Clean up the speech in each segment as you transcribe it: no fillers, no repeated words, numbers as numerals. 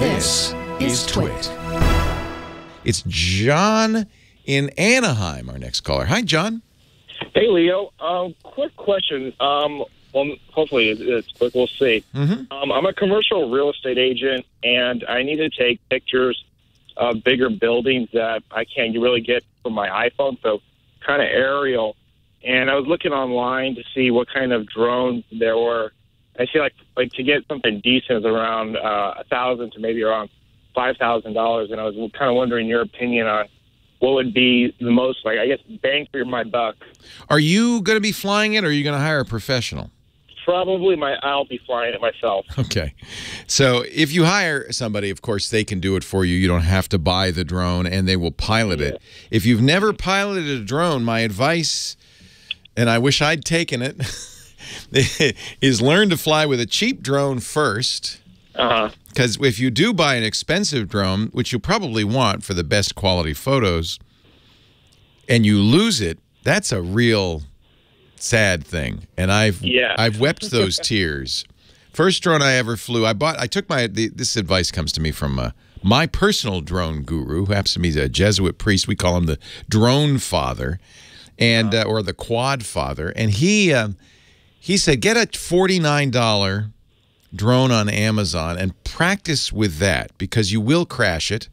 This is TWiT. It's John in Anaheim, our next caller. Hi, John. Hey, Leo. Quick question. Well, hopefully it's quick. We'll see. I'm a commercial real estate agent, and I need to take pictures of bigger buildings that I can't really get from my iPhone, so kind of aerial. And I was looking online to see what kind of drones there were. I see like to get something decent is around $1,000 to maybe around $5,000, and I was kind of wondering your opinion on what would be the most, like, I guess, bang for my buck. Are you going to be flying it, or are you going to hire a professional? Probably I'll be flying it myself. Okay. So if you hire somebody, of course, they can do it for you. You don't have to buy the drone, and they will pilot it. If you've never piloted a drone, my advice, and I wish I'd taken it, is learn to fly with a cheap drone first. Because if you do buy an expensive drone, which you probably want for the best quality photos, and you lose it, that's a real sad thing. And I've wept those tears. First drone I ever flew, this advice comes to me from my personal drone guru, who happens to be a Jesuit priest. We call him the drone father, and or the quad father. And he said, get a $49 drone on Amazon and practice with that, because you will crash it.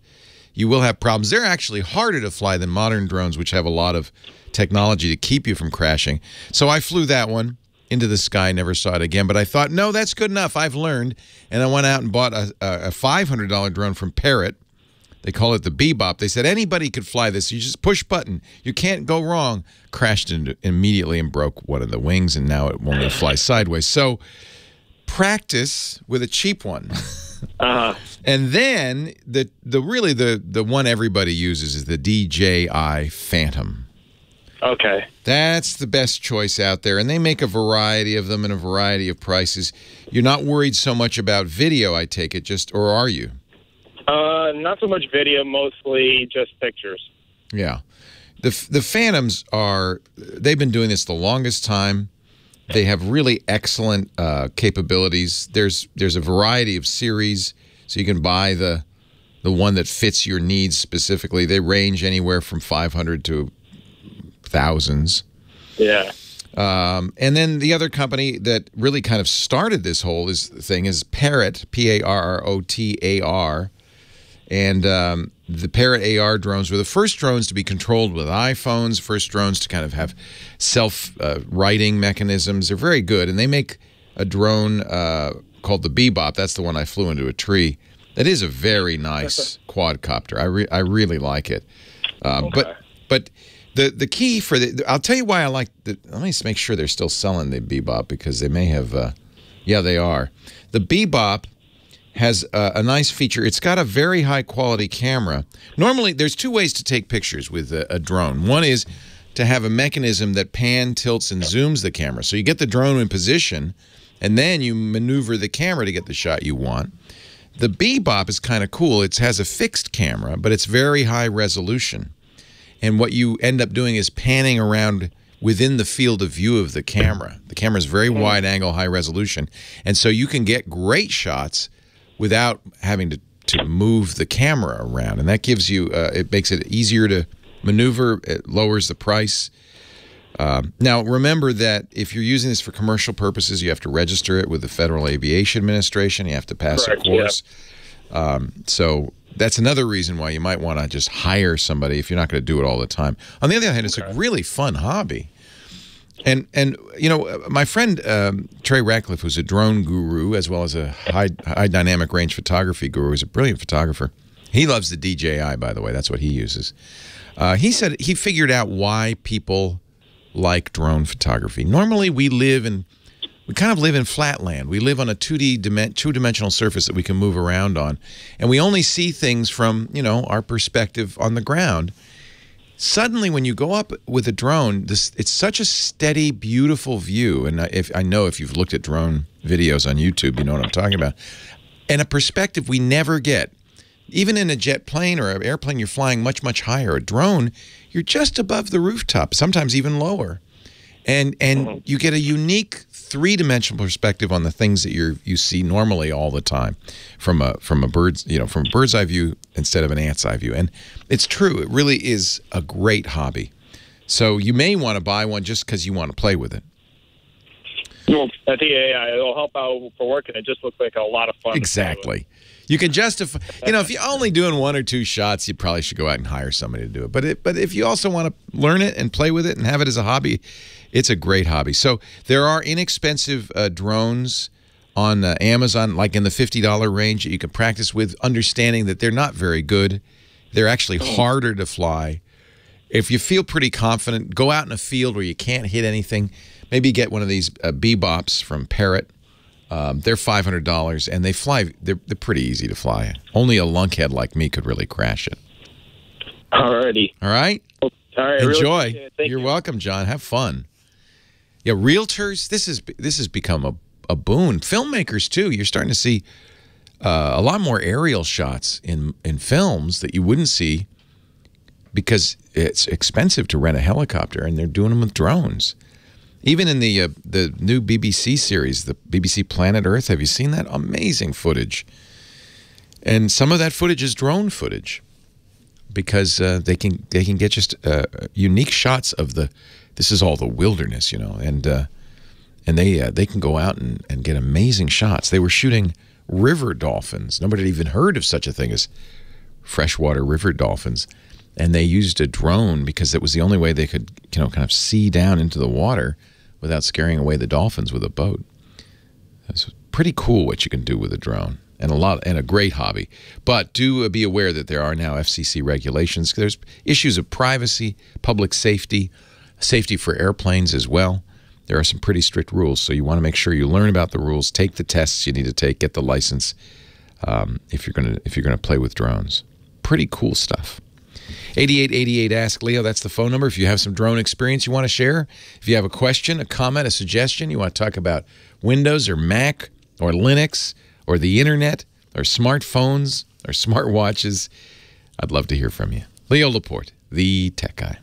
You will have problems. They're actually harder to fly than modern drones, which have a lot of technology to keep you from crashing. So I flew that one into the sky, never saw it again. But I thought, no, that's good enough. I've learned. And I went out and bought a $500 drone from Parrot. They call it the Bebop. They said anybody could fly this. You just push button. You can't go wrong. Crashed immediately and broke one of the wings, and now it won't even fly sideways. So practice with a cheap one. And then the one everybody uses is the DJI Phantom. Okay. That's the best choice out there, and they make a variety of them in a variety of prices. You're not worried so much about video, I take it, or are you? Not so much video, mostly just pictures. Yeah. The Phantoms they've been doing this the longest time. They have really excellent capabilities. There's a variety of series, so you can buy the one that fits your needs specifically. They range anywhere from 500 to thousands. Yeah. And then the other company that really kind of started this whole thing is Parrot, P-A-R-R-O-T-A-R. And the Parrot AR drones were the first drones to be controlled with iPhones, first drones to kind of have self-righting mechanisms. They're very good. And they make a drone called the Bebop. That's the one I flew into a tree. That is a very nice quadcopter. I really like it. But the key for I'll tell you why I like let me just make sure they're still selling the Bebop, because they may have, yeah, they are. The Bebop has a nice feature. It's got a very high-quality camera. Normally, there's two ways to take pictures with a drone. One is to have a mechanism that pan, tilts, and zooms the camera. So you get the drone in position, and then you maneuver the camera to get the shot you want. The Bebop is kind of cool. It has a fixed camera, but it's very high resolution. And what you end up doing is panning around within the field of view of the camera. The camera is very wide angle, high resolution. And so you can get great shots without having to move the camera around. And that gives you, it makes it easier to maneuver. It lowers the price. Now, remember that if you're using this for commercial purposes, you have to register it with the Federal Aviation Administration. You have to pass a course. Yeah. So that's another reason why you might want to just hire somebody if you're not going to do it all the time. On the other hand, it's a really fun hobby. And you know, my friend Trey Ratcliffe, who's a drone guru as well as a high dynamic range photography guru, is a brilliant photographer. He loves the DJI, by the way. That's what he uses. He said he figured out why people like drone photography. Normally, we kind of live in flatland. We live on a two-dimensional surface that we can move around on, and we only see things from, you know, our perspective on the ground. Suddenly, when you go up with a drone, it's such a steady, beautiful view. And I know if you've looked at drone videos on YouTube, you know what I'm talking about. And a perspective we never get. Even in a jet plane or an airplane, you're flying much, much higher. A drone, you're just above the rooftop, sometimes even lower. And you get a unique three-dimensional perspective on the things that you see normally all the time from a bird's eye view instead of an ant's eye view. And it's true. It really is a great hobby. So you may want to buy one just because you want to play with it. Well, I think it'll help out for work, and it just looks like a lot of fun. Exactly. You can justify, if you're only doing 1 or 2 shots, you probably should go out and hire somebody to do it. But if you also want to learn it and play with it and have it as a hobby, it's a great hobby. So there are inexpensive drones on Amazon, like in the $50 range, that you can practice with, understanding that they're not very good. They're actually harder to fly. If you feel pretty confident, go out in a field where you can't hit anything. Maybe get one of these bebops from Parrot. They're $500, and they fly. They're pretty easy to fly. Only a lunkhead like me could really crash it. Alrighty. All right? All right. Enjoy. Really Thank You're you. welcome, John. Have fun. Yeah, realtors, this has become a boon. Filmmakers, too. You're starting to see a lot more aerial shots in films that you wouldn't see because it's expensive to rent a helicopter, and they're doing them with drones. Even in the new BBC series, the BBC Planet Earth, have you seen that? Amazing footage. And some of that footage is drone footage because they can get just unique shots of this is all the wilderness, and they can go out and get amazing shots. They were shooting river dolphins. Nobody had even heard of such a thing as freshwater river dolphins. And they used a drone because it was the only way they could, kind of see down into the water without scaring away the dolphins with a boat. It's pretty cool what you can do with a drone, and a great hobby. But do be aware that there are now FCC regulations. There's issues of privacy, public safety, safety for airplanes as well. There are some pretty strict rules, so you want to make sure you learn about the rules, take the tests you need to take, get the license if you're gonna play with drones. Pretty cool stuff. 8888 Ask Leo, that's the phone number. If you have some drone experience you want to share, if you have a question, a comment, a suggestion, you want to talk about Windows or Mac or Linux or the internet or smartphones or smartwatches, I'd love to hear from you. Leo Laporte, the Tech Guy.